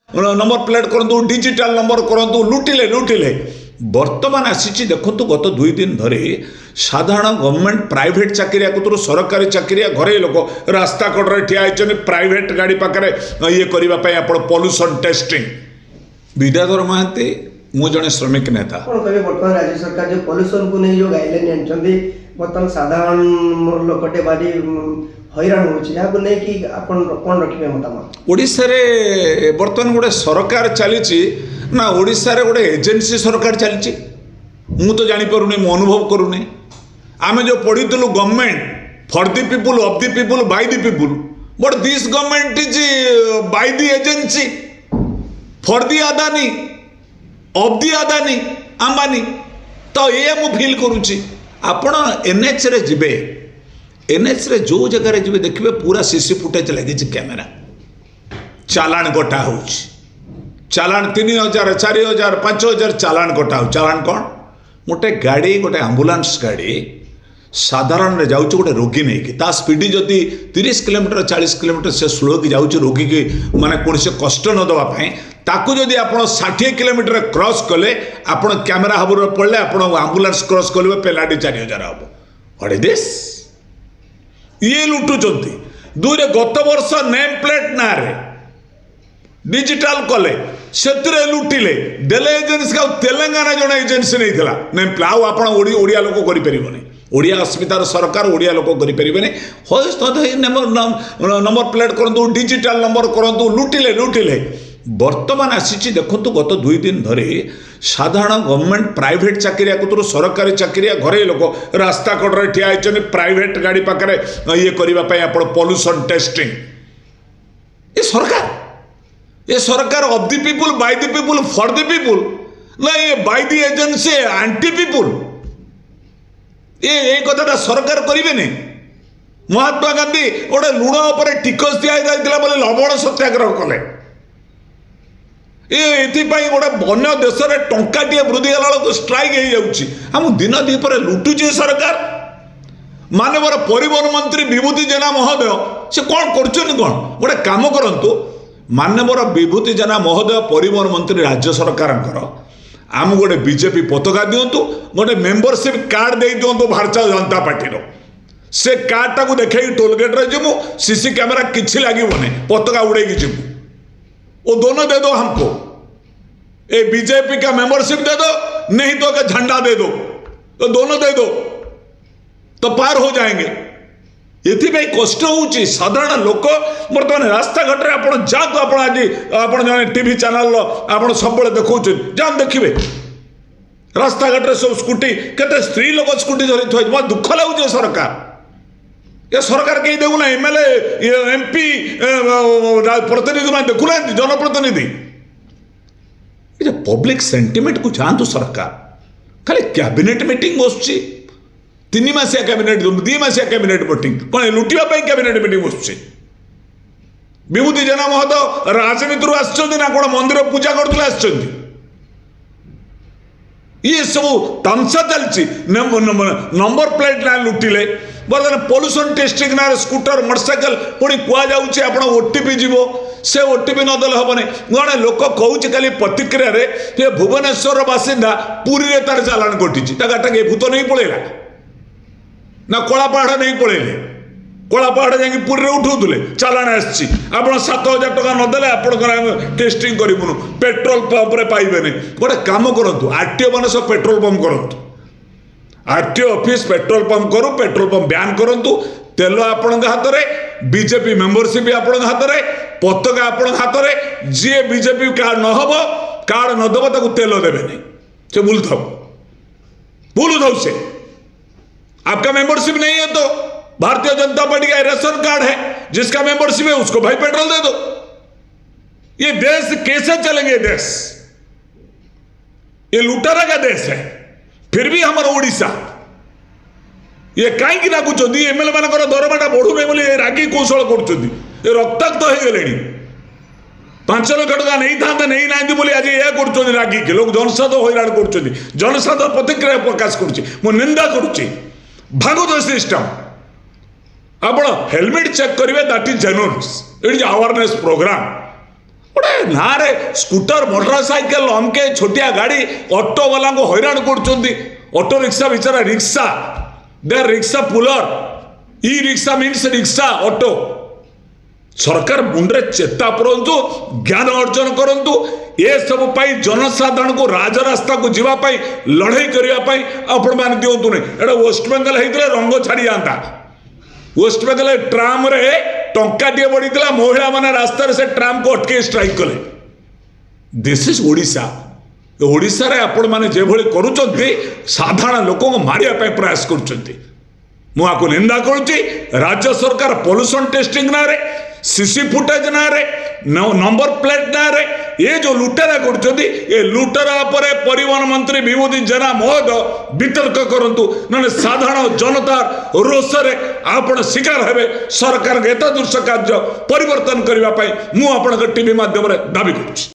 Number plate करूँ digital number करूँ लुटिले लुटिले बर्तमान आसी देखु गत 2 दिन धरी साधारण गवर्नमेंट प्राइवेट चाकरिया को सरकारी चाकरिया घरे लोक रास्ता कड़े ठिया होती प्राइवेट गाड़ी पाखे ये करने आप पॉल्यूशन टेस्टिंग विद्याधर महांती मु जड़े श्रमिक नेता बर्तमान राज्य सरकार जो पॉल्यूशन को नहीं जो गाइडलाइन आनी बर्तमान साधारण लोकटे बारी हैरान होन रखिए मतामत ओडिशा रे बर्तमान गोटे सरकार चली ना ओडिशा रे गोटे एजेंसी सरकार चली मु तो जापर मु अनुभव करूनी आम जो पढ़ीलु government for the people of the people by the people but this government is by the agency for the Adani of the Adani Ambani तो ये मु फील करुच्ची आपण एनएच रे जिबे एनएच रे जो जगह जी देखिए पूरा सीसी फुटेज लगी कैमेरा चालान कटा हो चालान 3000 4000 5000 चालान कटा हो चालान कौन गोटे गाड़ी गोटे आंबुलांस गाड़ी साधारण जाऊँ गोटे रोगी नहीं कि ता स्पीड जदि 30 किलोमीटर 40 किलोमीटर से स्लो की जाऊँ रोगी की माने कौन से कष्ट न देवाई ताकू जदि आप 60 किलोमीटर क्रॉस कले आप कैमेरा हाबुर पड़े आप आंबुलांस क्रॉस करेंगे पेनाल्टी 4000 हम व्हाट इज दिस ये लुटुचंती दुईरे गत वर्ष नेम प्लेट ना रे डिजिटल कले से लुटिले देले एजेंसी का तेलंगाना जन एजेंसी नहीं थिला नेम प्लेट आउ आपण ओडिया लोक करि परिबनी ओडिया अस्मितार सरकार ओडिया लोक करि परिबनी होय तद नंबर प्लेट करंतु डिजिटल नंबर करंतु लुटिले लुटिले बर्तमान आसी देखु गत 2 दिन धरी साधारण गवर्नमेंट प्राइवेट चाकरिया को सरकारी चाकरिया घरे लोक रास्ता कड़े ठिया होती प्राइवेट गाड़ी पाखे ये करने आप पॉल्यूशन टेस्टिंग ये सरकार of the people by the people for the people ना ये bye the agency anti people ये कथा सरकार करें महात्मा गांधी गोटे लुण उपर टिकस दि जाता बोले लवण सत्याग्रह कले ये गोटे अन्य देश में टंकाटे वृद्धि गला स्ट्राइक हो दिन दीपर लुटुचे सरकार मानवर परिवहन मंत्री विभूति जेना महोदय से कौन कर गोटे कम करंतु मानवर विभूति जेना महोदय परिवहन मंत्री राज्य सरकार आम गोटे बीजेपी पताका दिंतु गोटे मेंबरशिप कार्ड दे दिंतु भारतीय जनता पार्टी से कार्ड टाक देखे टोलगेट रे जीवु सीसी कैमेरा किसी लगे पताका उड़े जीवु वो दोनों दे दो हमको ए बीजेपी का मेंबरशिप दे दो नहीं तो का झंडा दे दो तो दोनों दे दो तो पार हो जाएंगे ये कष्ट हो साधारण लोक बर्तमान रास्ता घाट में आप जातु आज जन टीवी चैनल आप सब देखा जान देखिए रास्ता घाट सब स्कूटी केते स्त्री लोक स्कूटी धरी थोड़ा दुख लगुच सरकार ये सरकार कहीं देखुना एमएलए एमपी प्रतिनिधि मैंने देखुना जनप्रतिनिधि ये पब्लिक सेंटिमेंट को जानतु सरकार खाली कैबिनेट मीटिंग बस 3 मासिया कैबिनेट 2 मासिया कैबिनेट मीटिंग कौन लुटापी कैबिनेट मीटिंग बस विभूति जेना महोदय राजनीति आसना कौन मंदिर पूजा करते ये सब तमसा चलती नंबर प्लेट ना लुटिले बर्तमान पॉल्यूशन टेस्टिंग ना स्कूटर मोटरसाइकेल पुणी कहुचे आप ओटीपी जीव से ओटीपी नदेले हेनी जड़े लोक कहूँ खाली प्रतिक्रिया ये भुवनेश्वर बासिंदा पुरी रे तार चालान कटी गाटा भूत नहीं पलैला ना कलापाहाड़ नहीं पलैले कलापाहाड़ जाकि पुरी रे उठाऊले चालान आसी आप 7,000 टका नदेले आप टेस्टिंग करूँ पेट्रोल पंप रे पाइबे गोटे कम करूँ आरटीओ मान सब पेट्रोल पंप करूँ आरटीओ ऑफिस पेट्रोल पंप करूँ पेट्रोल पंप ब्यान करूँ तेल आपण हाथ में बीजेपी मेंबरशिप आपण हाथ में पताका आपण हाथ में जी बीजेपी कार्ड न हम कार्ड नदेव ताको तेल देवे नहीं से भूल थाउ से आपका मेंबरशिप नहीं है तो भारतीय जनता पार्टी का राशन कार्ड है जिसका मेंबरशिप है उसको भाई पेट्रोल दे दो ये देश कैसे चलेंगे देश ये लुटारा का देश है फिर भी हमारा ओडिशा ये कहीं रागुच एमएलए मान दरमाटा बढ़ू नहीं रागी कौशल कर रक्ताक्त हो गले 5 लाख टका नहीं था नहीं ना बोली आज यह कर रागी के लोग जनसाधारण हैरान कर जनसाधारण प्रतिक्रिया प्रकाश कर निंदा करुच्ची भागवत सिस्टम आप हेलमेट चेक करेंगे that is genuine it is awareness program गोटे ना रे स्कूटर मोटरसाइकेल अमके छोटिया गाड़ी ऑटो वाला को हैरान कर ऑटो रिक्शा बेचारा रिक्शा दे rickshaw puller e rickshaw means rickshaw auto सरकार मुंडे चेता पुरंतु ज्ञान अर्जन करंतु ये सब पाई जनसाधारण को राजरास्ता को जीवाई लड़ाई करने आपण मैंने दिंतु नहीं एटा वेस्ट बेंगल होता रंग छाड़ी जाता वेस्ट बेंगल ट्राम रे टंका टे बढ़ी महिला मैंने रास्तार से ट्राम को अटके स्ट्राइक कले दिस इज ओडिशा ओडिशा रे आपण मैंने जो करुँच साधारण लोक मारिया प्रयास करुँच निंदा करुँची राज्य सरकार पॉल्यूशन टेस्टिंग ना रे सीसी फुटेज ना रे नंबर प्लेट ना रे ये जो लुटेरा कर लुटेरा पर परिवहन मंत्री विभूति जेना महोदय वितर्क करंतु ना साधारण जनता रोष रे आपण शिकार हेबे सरकार एतदृश कार्य परिवर्तन करने मु आपण टीवी माध्यम दाबी करुछि।